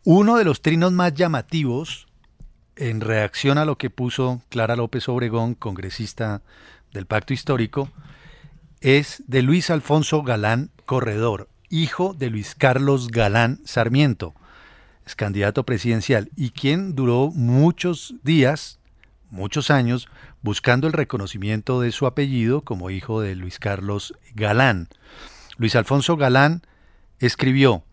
Uno de los trinos más llamativos en reacción a lo que puso Clara López Obregón, congresista del Pacto Histórico, es de Luis Alfonso Galán Corredor, hijo de Luis Carlos Galán Sarmiento, es candidato presidencial y quien duró muchos días, muchos años, buscando el reconocimiento de su apellido como hijo de Luis Carlos Galán. Luis Alfonso Galán escribió: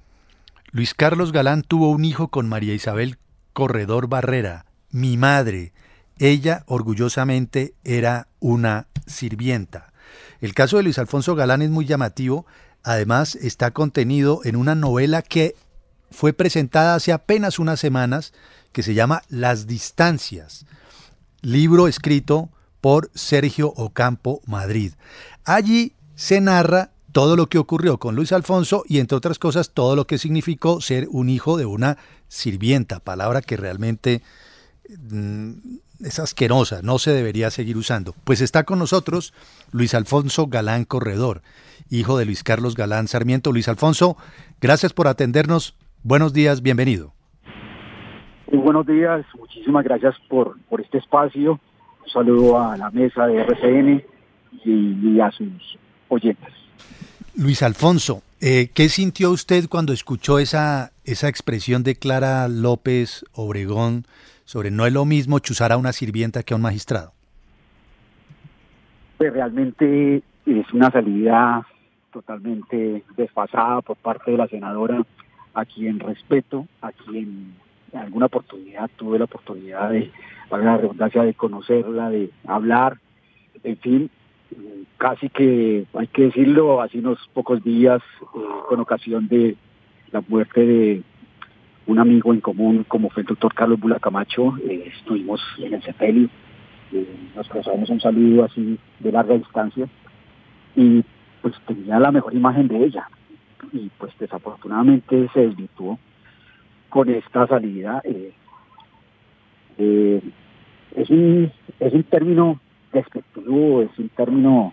Luis Carlos Galán tuvo un hijo con María Isabel Corredor Barrera, mi madre. Ella orgullosamente era una sirvienta. El caso de Luis Alfonso Galán es muy llamativo. Además, está contenido en una novela que fue presentada hace apenas unas semanas, que se llama Las Distancias, libro escrito por Sergio Ocampo Madrid. Allí se narra todo lo que ocurrió con Luis Alfonso y, entre otras cosas, todo lo que significó ser un hijo de una sirvienta, palabra que realmente es asquerosa, no se debería seguir usando. Pues está con nosotros Luis Alfonso Galán Corredor, hijo de Luis Carlos Galán Sarmiento. Luis Alfonso, gracias por atendernos. Buenos días, bienvenido. Muy buenos días, muchísimas gracias por este espacio. Un saludo a la mesa de RCN y a sus oyentes. Luis Alfonso, ¿qué sintió usted cuando escuchó esa expresión de Clara López Obregón sobre no es lo mismo chuzar a una sirvienta que a un magistrado? Pues realmente es una salida totalmente desfasada por parte de la senadora, a quien respeto, a quien en alguna oportunidad tuve la oportunidad de, para la redundancia, de conocerla, de hablar, en fin, casi que, hay que decirlo, hace unos pocos días, con ocasión de la muerte de un amigo en común, como fue el doctor Carlos Bula Camacho, estuvimos en el sepelio, nos cruzamos un saludo así de larga distancia, y pues tenía la mejor imagen de ella, y pues desafortunadamente se desvirtuó con esta salida. Es un término despectivo, es un término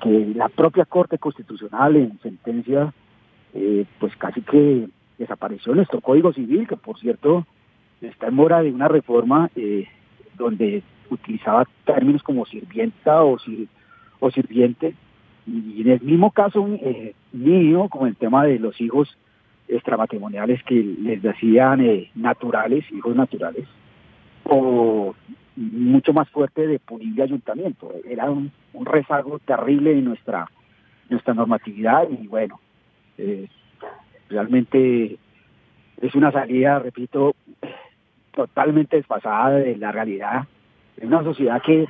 que la propia Corte Constitucional en sentencia pues casi que desapareció nuestro Código Civil, que por cierto está en mora de una reforma donde utilizaba términos como sirvienta o sirviente, y en el mismo caso mío, como el tema de los hijos extramatrimoniales que les decían naturales, hijos naturales, o mucho más fuerte de punible ayuntamiento. Era un rezago terrible en nuestra normatividad y bueno, realmente es una salida, repito, totalmente desfasada de la realidad. Es una sociedad que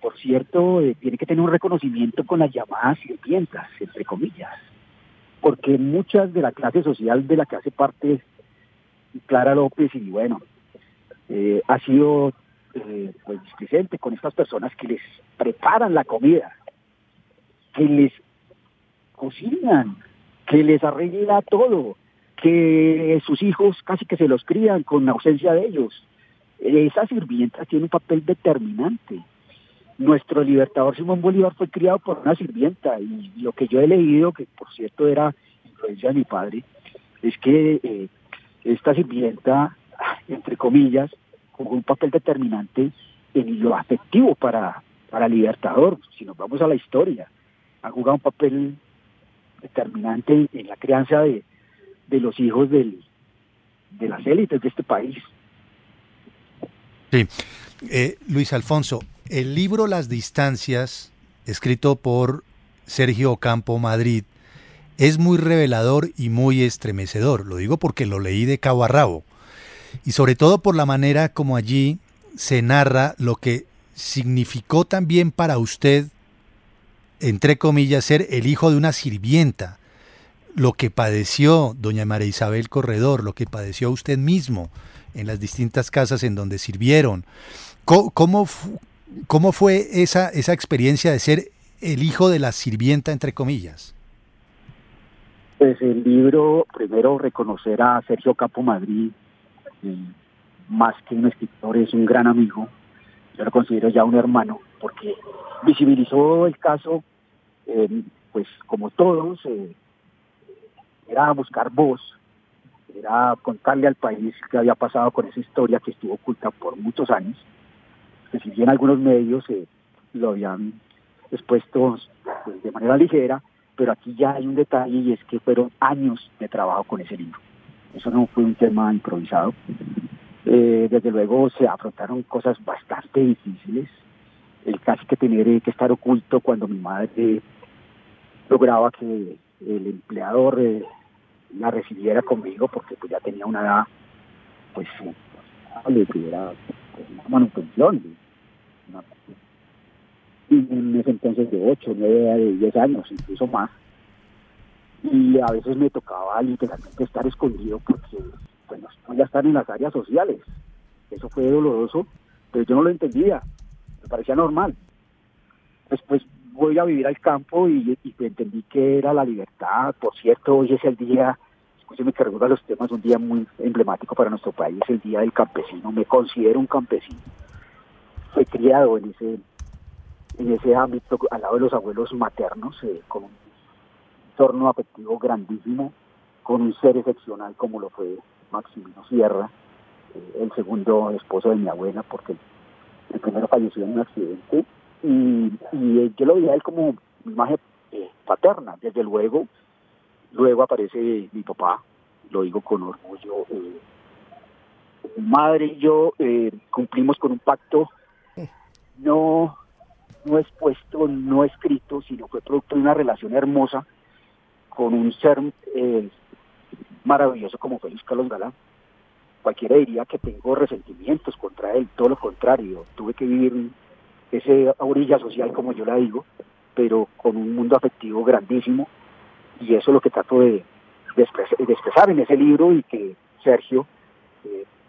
por cierto, tiene que tener un reconocimiento con las llamadas sirvientas, entre comillas, porque muchas de la clase social de la que hace parte Clara López, y bueno, ha sido pues displicente con estas personas que les preparan la comida, que les cocinan, que les arregla todo, que sus hijos casi que se los crían con ausencia de ellos. Esa sirvienta tiene un papel determinante. Nuestro libertador Simón Bolívar fue criado por una sirvienta, y lo que yo he leído, que por cierto era influencia de mi padre, es que esta sirvienta, entre comillas, jugó un papel determinante en lo afectivo para Libertador. Si nos vamos a la historia, ha jugado un papel determinante en la crianza de los hijos de las élites de este país. Sí. Luis Alfonso, el libro Las Distancias, escrito por Sergio Ocampo Madrid, es muy revelador y muy estremecedor. Lo digo porque lo leí de cabo a rabo. Y sobre todo por la manera como allí se narra lo que significó también para usted, entre comillas, ser el hijo de una sirvienta. Lo que padeció doña María Isabel Corredor, lo que padeció usted mismo en las distintas casas en donde sirvieron. ¿Cómo fue esa experiencia de ser el hijo de la sirvienta, entre comillas? Pues el libro, primero reconocer a Sergio Campo Madrid, más que un escritor, es un gran amigo. Yo lo considero ya un hermano, porque visibilizó el caso, pues como todos, era buscar voz, era contarle al país qué había pasado con esa historia que estuvo oculta por muchos años, que si bien algunos medios lo habían expuesto pues, de manera ligera, pero aquí ya hay un detalle y es que fueron años de trabajo con ese libro. Eso no fue un tema improvisado. Desde luego se afrontaron cosas bastante difíciles, el casi que tener que estar oculto cuando mi madre lograba que el empleador la recibiera conmigo, porque pues ya tenía una edad, pues, que era pues, una manutención, una, y en ese entonces de 8, 9, de 10 años, incluso más, y a veces me tocaba literalmente estar escondido porque pues no podía estar en las áreas sociales. Eso fue doloroso, pero yo no lo entendía, me parecía normal. Después voy a vivir al campo y entendí que era la libertad. Por cierto, hoy es el día, escúcheme que recuerda los temas, un día muy emblemático para nuestro país, el Día del Campesino. Me considero un campesino. Fui criado en ese ámbito al lado de los abuelos maternos, con un entorno afectivo grandísimo, con un ser excepcional como lo fue Maximino Sierra, el segundo esposo de mi abuela, porque el primero falleció en un accidente, y yo lo veía a él como imagen paterna. Desde luego, luego aparece mi papá, lo digo con orgullo. Mi madre y yo cumplimos con un pacto no expuesto, no escrito, sino fue producto de una relación hermosa con un ser maravilloso como fue Luis Carlos Galán. Cualquiera diría que tengo resentimientos contra él, todo lo contrario, tuve que vivir esa orilla social, como yo la digo, pero con un mundo afectivo grandísimo, y eso es lo que trato de expresar en ese libro, y que Sergio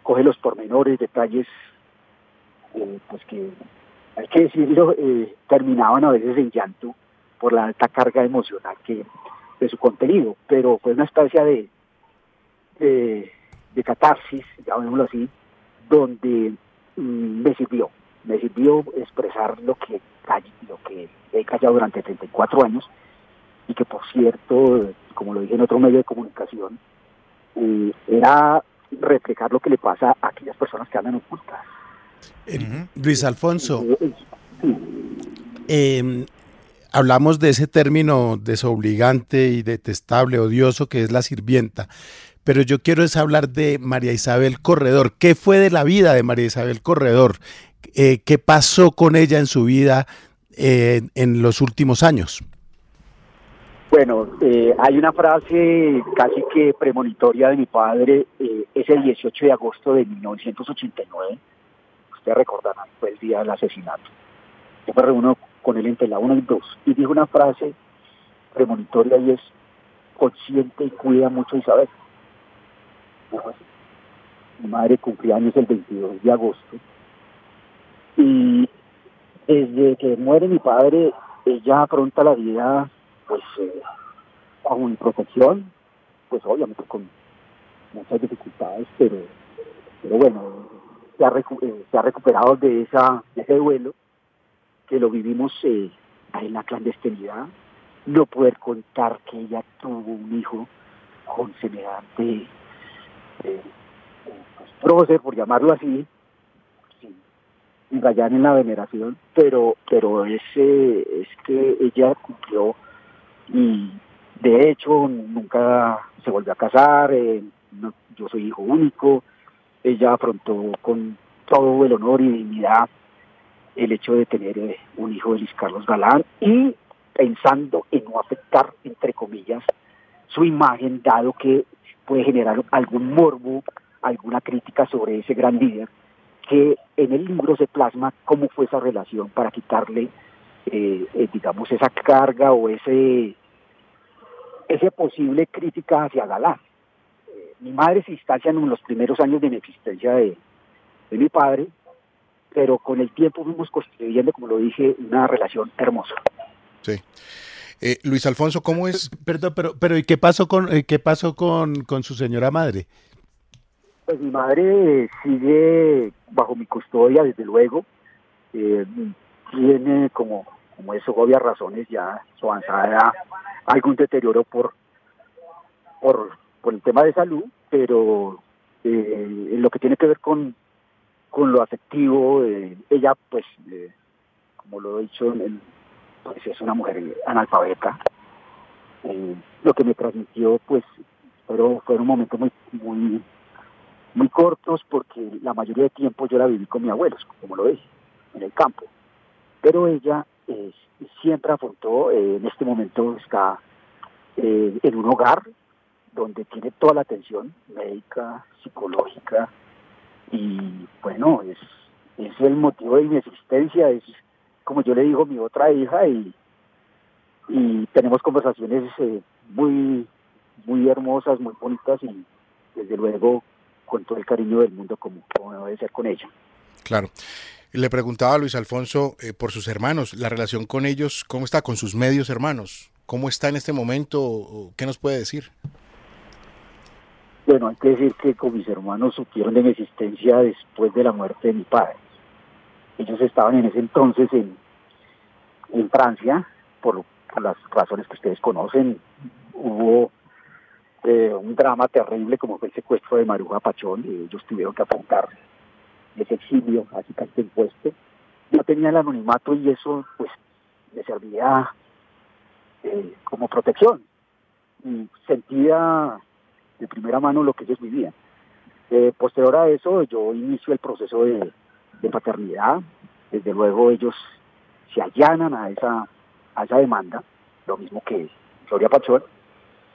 coge los pormenores, detalles, pues que, hay que decirlo, terminaban a veces en llanto por la alta carga emocional de su contenido, pero fue una especie de catarsis, llamémoslo así, donde me sirvió expresar lo que he callado durante 34 años, y que por cierto, como lo dije en otro medio de comunicación, era reflejar lo que le pasa a aquellas personas que andan ocultas. Luis Alfonso, Sí. hablamos de ese término desobligante y detestable, odioso, que es la sirvienta, pero yo quiero es hablar de María Isabel Corredor. ¿Qué fue de la vida de María Isabel Corredor? ¿Qué pasó con ella en su vida en los últimos años? Bueno, hay una frase casi que premonitoria de mi padre, ese 18 de agosto de 1989, usted recordará, fue el día del asesinato. Yo me reúno con él entre la 1 y 2, y dijo una frase premonitoria, y es: consciente y cuida mucho a Isabel. Mi madre cumplía años el 22 de agosto, y desde que muere mi padre, ella afronta la vida, pues, bajo mi protección, pues obviamente con muchas dificultades, pero bueno, se ha recuperado de ese duelo, que lo vivimos en la clandestinidad. No poder contar que ella tuvo un hijo con semejante pues, prócer, por llamarlo así, sin rayar en la veneración, pero es que ella cumplió, y de hecho nunca se volvió a casar. Yo soy hijo único. Ella afrontó con todo el honor y dignidad el hecho de tener un hijo de Luis Carlos Galán, y pensando en no afectar, entre comillas, su imagen, dado que puede generar algún morbo, alguna crítica sobre ese gran líder, que en el libro se plasma cómo fue esa relación para quitarle, digamos, esa carga o ese posible crítica hacia Galán. Mi madre se distancia en los primeros años de mi existencia de mi padre, pero con el tiempo fuimos construyendo, como lo dije, una relación hermosa. Sí. Luis Alfonso, ¿cómo es? Perdón, pero ¿y qué pasó con su señora madre? Pues mi madre sigue bajo mi custodia, desde luego. Tiene, como es obvias razones, ya su avanzada edad, algún deterioro por por el tema de salud, pero en lo que tiene que ver con lo afectivo, ella pues, como lo he dicho, pues es una mujer analfabeta. Lo que me transmitió pues fueron momentos muy cortos, porque la mayoría de tiempo yo la viví con mis abuelos, como lo dije, en el campo. Pero ella siempre afrontó, en este momento está en un hogar donde tiene toda la atención médica, psicológica, y bueno, es el motivo de mi existencia, es como yo le digo, mi otra hija, y tenemos conversaciones muy hermosas, muy bonitas, y desde luego con todo el cariño del mundo como debe ser con ella. Claro. Le preguntaba a Luis Alfonso por sus hermanos, la relación con ellos, ¿cómo está con sus medios hermanos? ¿Cómo está en este momento? ¿Qué nos puede decir? Bueno, hay que decir que con mis hermanos supieron de mi existencia después de la muerte de mi padre. Ellos estaban en ese entonces en Francia, por las razones que ustedes conocen. Hubo un drama terrible como fue el secuestro de Maruja Pachón, y ellos tuvieron que afrontar ese exilio, así casi impuesto. Yo tenía el anonimato y eso pues me servía como protección, y sentía de primera mano lo que ellos vivían. Posterior a eso, yo inicio el proceso de paternidad. Desde luego ellos se allanan a esa demanda, lo mismo que Gloria Pachón,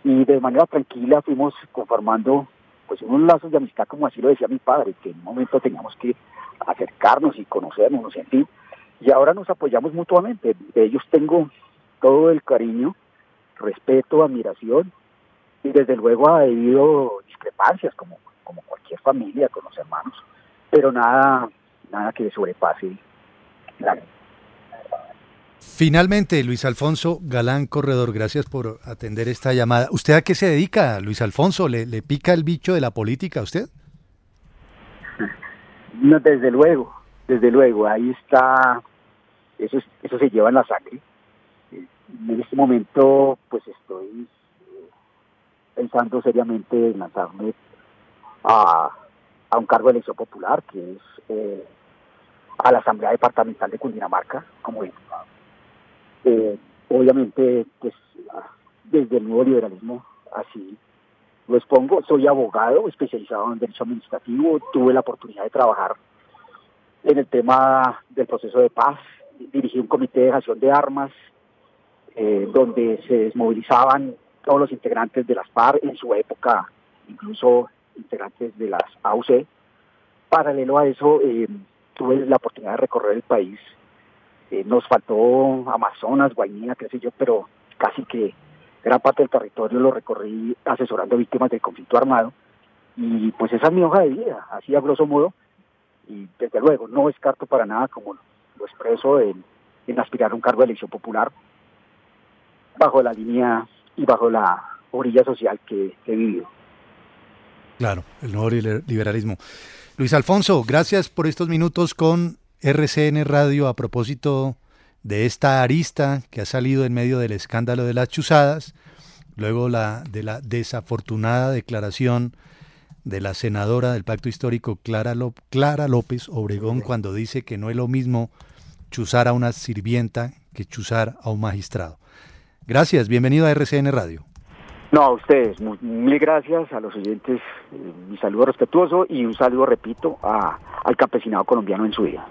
y de manera tranquila fuimos conformando pues unos lazos de amistad, como así lo decía mi padre, que en un momento teníamos que acercarnos y conocernos, en fin, y ahora nos apoyamos mutuamente. De ellos tengo todo el cariño, respeto, admiración, y desde luego ha habido discrepancias como cualquier familia con los hermanos, pero nada que sobrepase la ley. Finalmente, Luis Alfonso Galán Corredor, gracias por atender esta llamada. ¿Usted a qué se dedica, Luis Alfonso? ¿Le pica el bicho de la política a usted? No, desde luego, ahí está, eso se lleva en la sangre. En este momento, pues estoy pensando seriamente en lanzarme a un cargo de elección popular, que es a la Asamblea Departamental de Cundinamarca, como diputado. Obviamente, pues desde el nuevo liberalismo, así lo expongo. Soy abogado especializado en derecho administrativo, tuve la oportunidad de trabajar en el tema del proceso de paz, dirigí un comité de dejación de armas, donde se desmovilizaban todos los integrantes de las FARC, en su época incluso integrantes de las AUC. Paralelo a eso, tuve la oportunidad de recorrer el país. Nos faltó Amazonas, Guainía, qué sé yo, pero casi que gran parte del territorio lo recorrí asesorando víctimas del conflicto armado, y pues esa es mi hoja de vida, así a grosso modo, y desde luego no descarto para nada, como lo expreso, en aspirar a un cargo de elección popular bajo la línea y bajo la orilla social que he vivido. Claro, el nuevo liberalismo. Luis Alfonso, gracias por estos minutos con RCN Radio a propósito de esta arista que ha salido en medio del escándalo de las chuzadas, luego de la desafortunada declaración de la senadora del Pacto Histórico, Clara López Obregón, cuando dice que no es lo mismo chuzar a una sirvienta que chuzar a un magistrado. Gracias, bienvenido a RCN Radio. No, a ustedes, mil gracias, a los oyentes, mi saludo respetuoso y un saludo, repito, al campesinado colombiano en su día.